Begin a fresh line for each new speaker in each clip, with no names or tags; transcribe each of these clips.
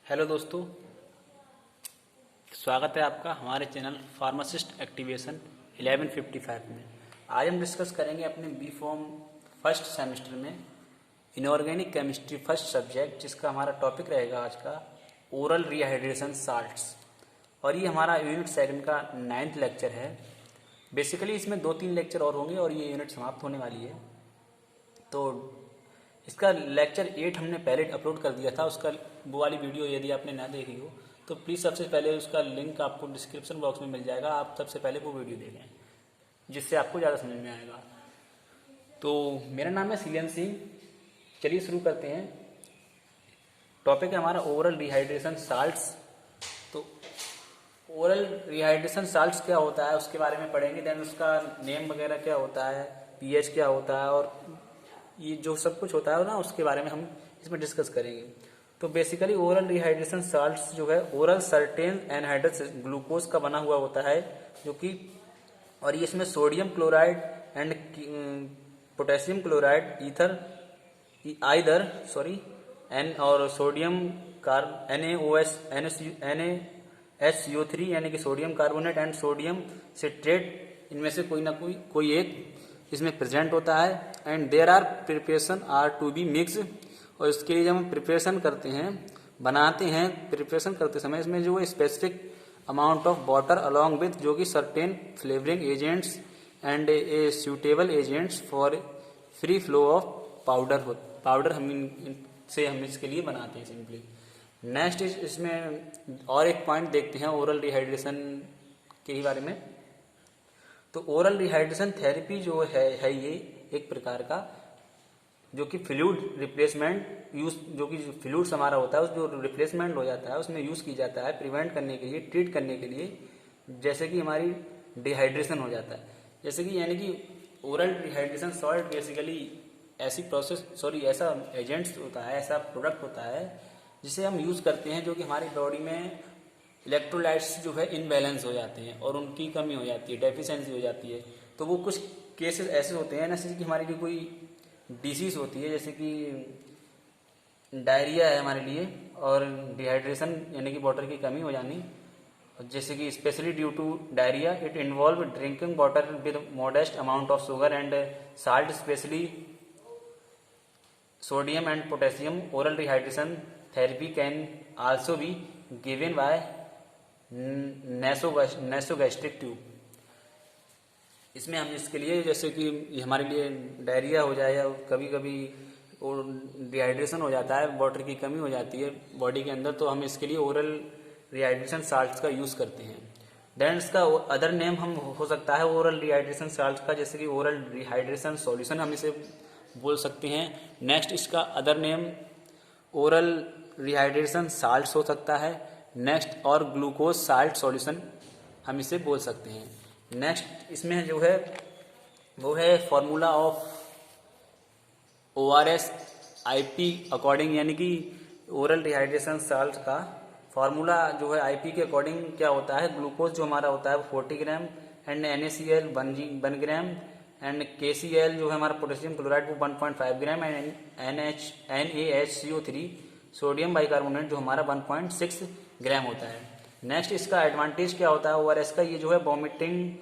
Hello दोस्तों, स्वागत है आपका हमारे चैनल फार्मासिस्ट एक्टिवेशन 1155 में। आज हम डिस्कस करेंगे अपने बी फॉर्म फर्स्ट सेमेस्टर में इनऑर्गेनिक केमिस्ट्री फर्स्ट सब्जेक्ट, जिसका हमारा टॉपिक रहेगा आज का ओरल रिहाइड्रेशन साल्ट्स। और ये हमारा यूनिट 7 का 9th लेक्चर है। बेसिकली इसमें 2-3 लेक्चर और होंगे और ये यूनिट समाप्त होने वाली है। तो इसका लेक्चर 8 हमने पहले अपलोड कर दिया था। उसका वो वाली वीडियो यदि आपने ना देखी हो तो प्लीज़ सबसे पहले उसका लिंक आपको डिस्क्रिप्शन बॉक्स में मिल जाएगा। आप सबसे पहले वो वीडियो देखें, जिससे आपको ज़्यादा समझ में आएगा। तो मेरा नाम है सीएन सिंह। चलिए शुरू करते हैं। टॉपिक है हमारा ओरल रिहाइड्रेशन साल्ट्स। तो ओरल रिहाइड्रेशन साल्ट्स क्या होता है उसके बारे में पढ़ेंगे। देन उसका नेम वगैरह क्या होता है, पीएच क्या होता है, और ये जो सब कुछ होता है ना उसके बारे में हम इसमें डिस्कस करेंगे। तो बेसिकली ओरल रिहाइड्रेशन साल्ट्स जो है ओरल सर्टेन एनहाइड्रस ग्लूकोज का बना हुआ होता है, जो कि और ये इसमें sodium chloride and potassium chloride either an or sodium NaHCO3 यानी कि sodium carbonate and sodium citrate, इनमें से कोई एक इसमें प्रेजेंट होता है। And there are preparation are to be mix, और इसके लिए जब हम प्रिपरेशन करते हैं, बनाते हैं, प्रिपरेशन करते समय इसमें जो specific amount of water along with जो कि certain flavouring agents and a suitable agents for free flow of powder हम इसके लिए बनाते हैं सिंपली। नेक्स्ट इसमें और एक पॉइंट देखते हैं ओरल रिहाइड्रेशन के ही बारे में। तो ओरल रिहाइड्रेशन थेरेपी जो है ये एक प्रकार का जो कि फ्लूइड रिप्लेसमेंट जो कि फ्लूइड्स हमारा होता है उस जो रिप्लेसमेंट हो जाता है उसमें यूज की जाता है प्रिवेंट करने के लिए, ट्रीट करने के लिए, जैसे कि हमारी डिहाइड्रेशन हो जाता है। जैसे कि यानी कि ओरल रिहाइड्रेशन सॉल्ट बेसिकली ऐसा एजेंट्स होता है, ऐसा प्रोडक्ट होता है जिसे हम यूज करते हैं जो कि हमारी बॉडी में इलेक्ट्रोलाइट्स जो है इनबैलेंस हो जाते हैं और उनकी कमी हो जाती है, डेफिशिएंसी हो जाती है। तो वो कुछ केसेस ऐसे होते हैं जैसे कि हमारी जो कोई डिसीज होती है, जैसे कि डायरिया है हमारे लिए, और डिहाइड्रेशन यानी कि वाटर की कमी हो जानी, जैसे कि specially due to diarrhoea it involve drinking water with modest amount of sugar and salt, specially sodium and potassium. Oral rehydration therapy can also be given by nasogastric tube. इसमें हम इसके लिए जैसे कि हमारे लिए डायरिया हो जाए या कभी कभी डिहाइड्रेशन हो जाता है, वाटर की कमी हो जाती है बॉडी के अंदर, तो हम इसके लिए ओरल रिहाइड्रेशन साल्ट्स का यूज करते हैं। देन इसका अदर नेम हम हो सकता है ओरल रिहाइड्रेशन साल्ट का, जैसे कि ओरल रिहाइड्रेशन सॉल्यूशन हम इसे बोल सकते हैं। नेक्स्ट इसका other name oral rehydration salt हो सकता है। नेक्स्ट और ग्लूकोज साल्ट सॉल्यूशन हम इसे बोल सकते हैं। नेक्स्ट इसमें जो है वो है formula of ORS IP according, यानी कि ओरल रिहाइड्रेशन साल्ट का फॉर्मूला जो है IP के अकॉर्डिंग क्या होता है। ग्लूकोज जो हमारा होता है वो 40 gram and NaCl 1 gram and KCl जो है हमारा पोटेशियम क्लोराइड वो 1.5 gram and NaHCO3 sodium bicarbonate जो हमारा 1.6 ग्राम होता है। नेक्स्ट इसका एडवांटेज क्या होता है ORS का, ये जो है वॉमिटिंग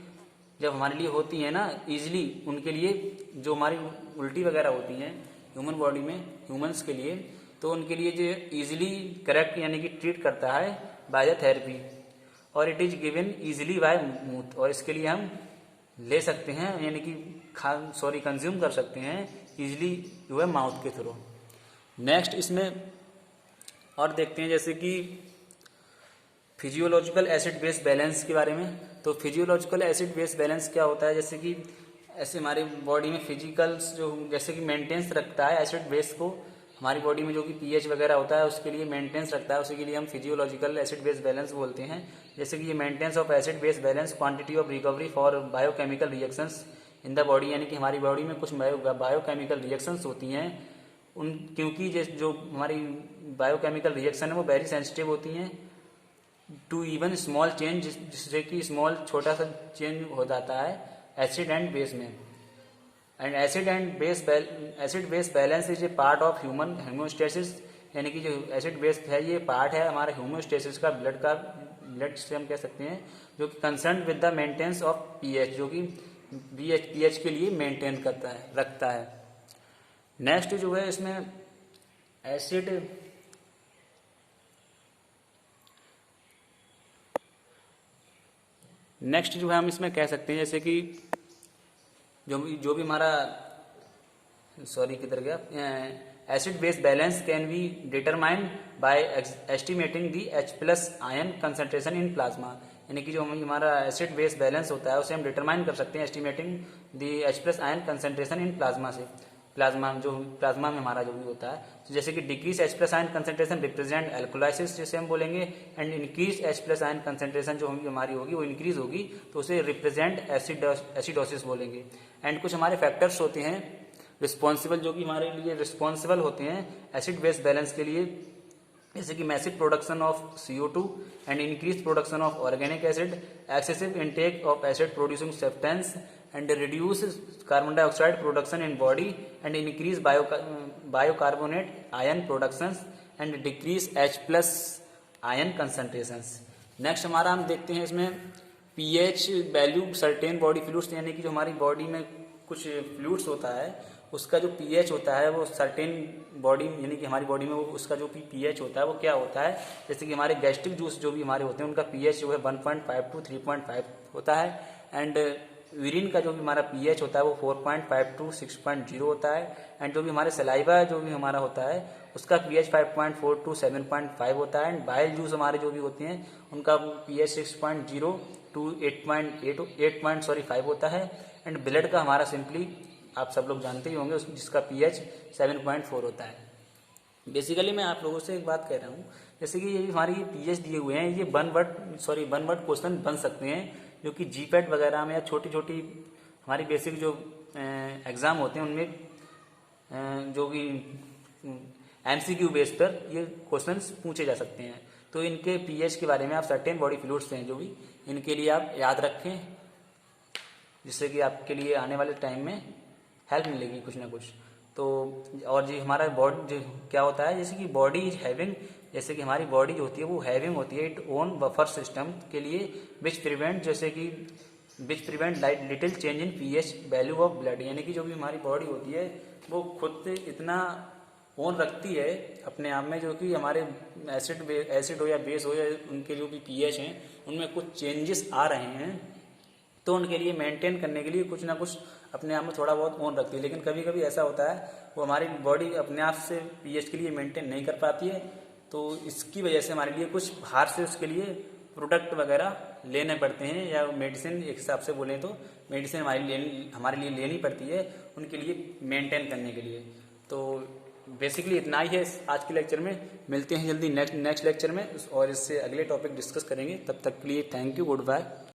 जब हमारे लिए होती है ना इजीली, उनके लिए जो हमारी उल्टी वगैरह होती हैं ह्यूमन बॉडी में ह्यूमंस के लिए, तो उनके लिए जो इजीली करेक्ट यानी कि ट्रीट करता है बाय द थेरेपी, और it is given easily by mouth, और इसके लिए हम ले सकते हैं यानी कि कंज्यूम कर सकते हैं इजीली जो है माउथ के थ्रू। नेक्स्ट इसमें और देखते हैं जैसे कि फिजियोलॉजिकल एसिड बेस बैलेंस के बारे में। तो फिजियोलॉजिकल एसिड बेस बैलेंस क्या होता है, जैसे कि ऐसे हमारे बॉडी में फिजिकल्स जो जैसे कि मेंटेनेंस रखता है एसिड बेस को, हमारी बॉडी में जो कि पीएच वगैरह होता है उसके लिए मेंटेनेंस रखता है, उसी के लिए हम फिजियोलॉजिकल एसिड बेस बैलेंस बोलते हैं। जैसे कि ये maintenance of acid base balance, quantity of recovery for biochemical reactions in the body, यानी कि हमारी बॉडी में कुछ बायोकेमिकल रिएक्शंस होती हैं क्योंकि जो हमारी बायोकेमिकल रिएक्शन है वो वेरी सेंसिटिव होती हैं टू इवन स्मॉल चेंज, जिससे कि छोटा सा चेंज हो जाता है एसिड एंड बेस में। And acid base balance is a part of human homeostasis यानी कि जो एसिड बेस है ये पार्ट है हमारे होमोस्टेसिस का, ब्लड से हम कह सकते हैं, जो कि concern with the maintenance of pH, जो कि पीएच के लिए मेंटेन रखता है। नेक्स्ट जो है इसमें एसिड नेक्स्ट जो है हम इसमें कह सकते हैं जैसे कि जो भी हमारा किधर गया, acid base balance can be determined by estimating the H+ ion concentration in plasma, यानी कि जो हमारा एसिड बेस बैलेंस होता है उसे हम डिटरमाइन कर सकते हैं estimating the H+ ion concentration in plasma से, प्लाज्मा में हमारा जो भी होता है। तो जैसे कि decrease H+ ion concentration represent alkalosis जैसे हम बोलेंगे, and increase H+ ion concentration जो हमारी होगी वो इंक्रीज होगी तो उसे रिप्रेजेंट एसिडोसिस बोलेंगे। एंड कुछ हमारे फैक्टर्स होते हैं रिस्पॉन्सिबल, जो कि हमारे लिए रिस्पॉन्सिबल होते हैं एसिड बेस बैलेंस के लिए, जैसे कि massive production of CO2 and increase production of organic acid, excessive intake of acid producing substance and reduce carbon dioxide production in body and increase bicarbonate ion production and decrease H+ ion concentrations. Next हमारा हम देखते हैं इसमें pH value certain body fluids, यानी कि जो हमारी body में कुछ फ्लूइड्स होता है उसका जो pH होता है वो सर्टेन बॉडी, यानी कि हमारी बॉडी में वो उसका जो pH होता है वो क्या होता है, जैसे कि हमारे गैस्ट्रिक जूस जो भी हमारे होते हैं उनका pH जो है 1.5 to 3.5 होता है, एंड यूरिन का जो भी हमारा pH होता है वो 4.5 to 6.0 होता है, एंड जो भी हमारे सलाइवा जो भी हमारा होता है उसका pH 5.4 to 7.5 होता है, एंड बाइल जूस हमारे जो भी होते हैं उनका pH 6.0 to 8.5 होता है, एंड ब्लड का हमारा सिंपली आप सब लोग जानते ही होंगे जिसका pH 7.4 होता है। बेसिकली मैं आप लोगों से एक बात कह रहा हूँ, जैसे कि ये हमारी pH दिए हुए हैं, ये वन वर्ड क्वेश्चन बन सकते हैं, जो कि GPAT वगैरह में या छोटी छोटी हमारी बेसिक जो एग्ज़ाम होते हैं उनमें जो कि MCQ बेस पर ये क्वेश्चंस पूछे जा सकते हैं। तो इनके pH के बारे में आप सर्टेन बॉडी फ्लूइड्स हैं जो भी इनके लिए आप याद रखें, जिससे कि आपके लिए आने वाले टाइम में हेल्प मिलेगी कुछ ना कुछ। तो और जी हमारा बॉडी क्या होता है, जैसे कि बॉडी इज हैविंग, जैसे कि हमारी बॉडी जो होती है वो हैविंग होती है इट ओन बफर सिस्टम के लिए which prevent little change in pH value of blood, यानी कि जो भी हमारी बॉडी होती है वो खुद से इतना ओन रखती है अपने आप में, जो कि हमारे एसिड हो या बेस हो या उनके जो भी pH हैं उनमें कुछ चेंजेस आ रहे हैं तो उनके लिए मेंटेन करने के लिए कुछ ना कुछ अपने आप में थोड़ा बहुत ऑन रखती है। लेकिन कभी कभी ऐसा होता है वो हमारी बॉडी अपने आप से pH के लिए मेंटेन नहीं कर पाती है, तो इसकी वजह से हमारे लिए कुछ बाहर से उसके लिए प्रोडक्ट वगैरह लेने पड़ते हैं, या मेडिसिन एक हिसाब से बोलें तो मेडिसिन हमारे लिए लेनी पड़ती है उनके लिए मेंटेन करने के लिए। तो बेसिकली इतना ही है आज के लेक्चर में। मिलते हैं जल्दी नेक्स्ट लेक्चर में और इससे अगले टॉपिक डिस्कस करेंगे। तब तक के लिए थैंक यू, गुड बाय।